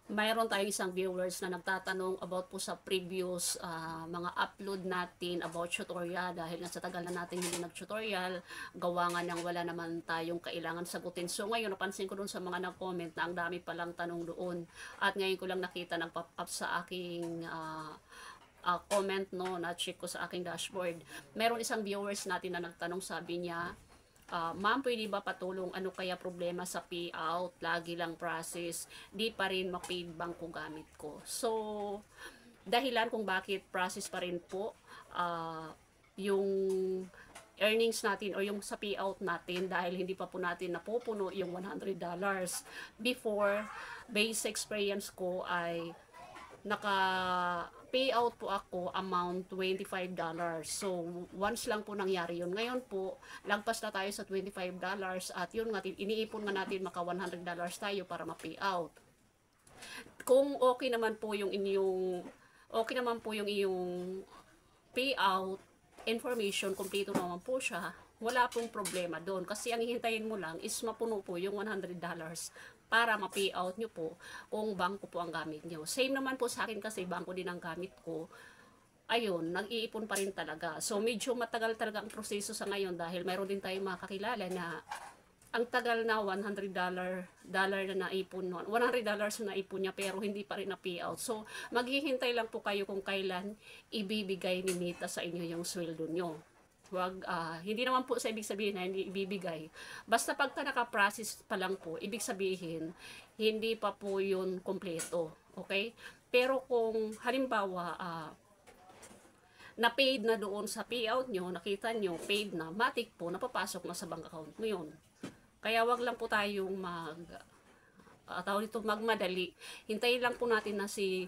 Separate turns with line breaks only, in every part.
Mayroon tayong isang viewers na nagtatanong about po sa previous mga upload natin about tutorial, dahil nga sa tagal na natin hindi nag-tutorial, gawa nga ng wala naman tayong kailangan sagutin. So ngayon napansin ko dun sa mga nag-comment na ang dami palang tanong doon, at ngayon ko lang nakita nag-pop up sa aking comment, no, na check ko sa aking dashboard. Meron isang viewers natin na nagtanong, sabi niya, ma'am, pwede ba patulong, ano kaya problema sa payout? Lagi lang process, di pa rin ma-paid bangko gamit ko. So, dahilan kung bakit process pa rin po yung earnings natin o yung sa payout natin, dahil hindi pa po natin napupuno yung $100. Before, base experience ko ay naka-payout po ako amount $25. So, once lang po nangyari yun. Ngayon po, lagpas na tayo sa $25 at yun nga, iniipon nga natin maka $100 tayo para ma-payout. Kung okay naman po yung iyong payout information, kompleto naman po siya, wala pong problema doon. Kasi ang hihintayin mo lang is mapuno po yung $100 para ma-payout nyo po kung bangko po ang gamit nyo. Same naman po sa akin kasi bangko din ang gamit ko. Ayun, nag-iipon pa rin talaga. So, medyo matagal talaga ang proseso sa ngayon, dahil mayroon din tayong mga kakilala na ang tagal na $100 na naipon, $100 na naipon niya pero hindi pa rin na-payout. So, maghihintay lang po kayo kung kailan ibibigay ni Nita sa inyo yung sweldo nyo. Hindi naman po sa ibig sabihin na hindi ibibigay. Basta pagka naka-process pa lang po, ibig sabihin, hindi pa po yun kompleto. Okay? Pero kung halimbawa, na-paid na doon sa payout nyo, nakita nyo, paid na, matik po, napapasok na sa bank account mo yun. Kaya wag lang po tayong magmadali. Hintayin lang po natin na si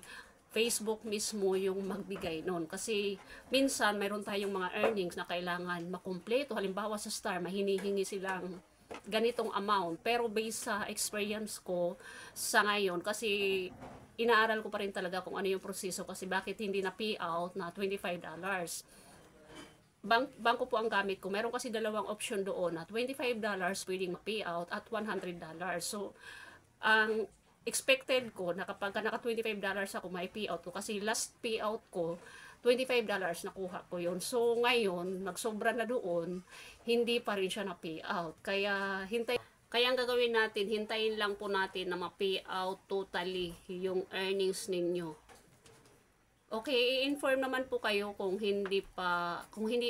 Facebook mismo yung magbigay noon. Kasi minsan mayroon tayong mga earnings na kailangan makumpleto. Halimbawa sa Star, mahinihingi silang ganitong amount. Pero based sa experience ko sa ngayon, kasi inaaral ko pa rin talaga kung ano yung proseso, kasi bakit hindi na payout na $25. Bangko po ang gamit ko. Meron kasi dalawang option doon na $25 pwedeng ma-payout at $100. So, ang expected ko na kapag naka $25 ako, may payout ko. Kasi last payout ko, $25 nakuha ko yun. So, ngayon, nagsobra na doon, hindi pa rin siya na payout. Kaya, ang gagawin natin, hintayin lang po natin na ma-payout totally yung earnings ninyo. Okay, i-inform naman po kayo kung hindi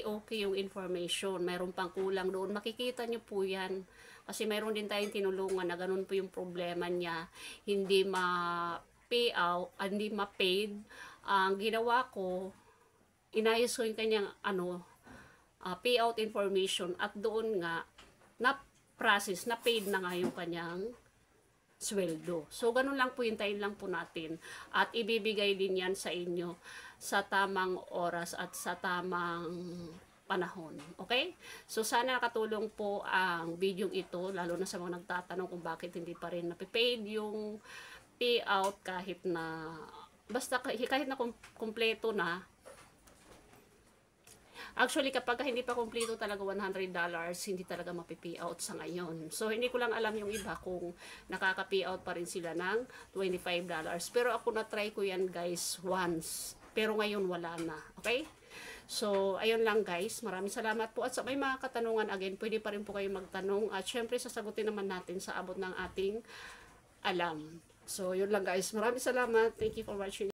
okay yung information, mayroon pang kulang doon, makikita nyo po yan. Kasi mayroon din tayong tinulungan na ganun po yung problema niya, hindi ma-payout, hindi ma-paid. Ang ginawa ko, inayos ko yung kanyang payout information, at doon nga, na-process, na-paid na nga yung kanyang sweldo. So, ganun lang po, hintayin lang po natin. At ibibigay din yan sa inyo sa tamang oras at sa tamang panahon. Okay? So, sana nakatulong po ang video ito, lalo na sa mga nagtatanong kung bakit hindi pa rin napipaid yung payout kahit na, kahit na kumpleto na. Actually, kapag hindi pa kumpleto talaga $100, hindi talaga mapipayout sa ngayon. So, hindi ko lang alam yung iba kung nakaka-payout pa rin sila ng $25. Pero ako na-try ko yan guys once. Pero ngayon wala na. Okay? So, ayun lang guys. Maraming salamat po. At sa may mga katanungan, again, pwede pa rin po kayo magtanong. At syempre, sasagutin naman natin sa abot ng ating alam. So, yun lang guys. Maraming salamat. Thank you for watching.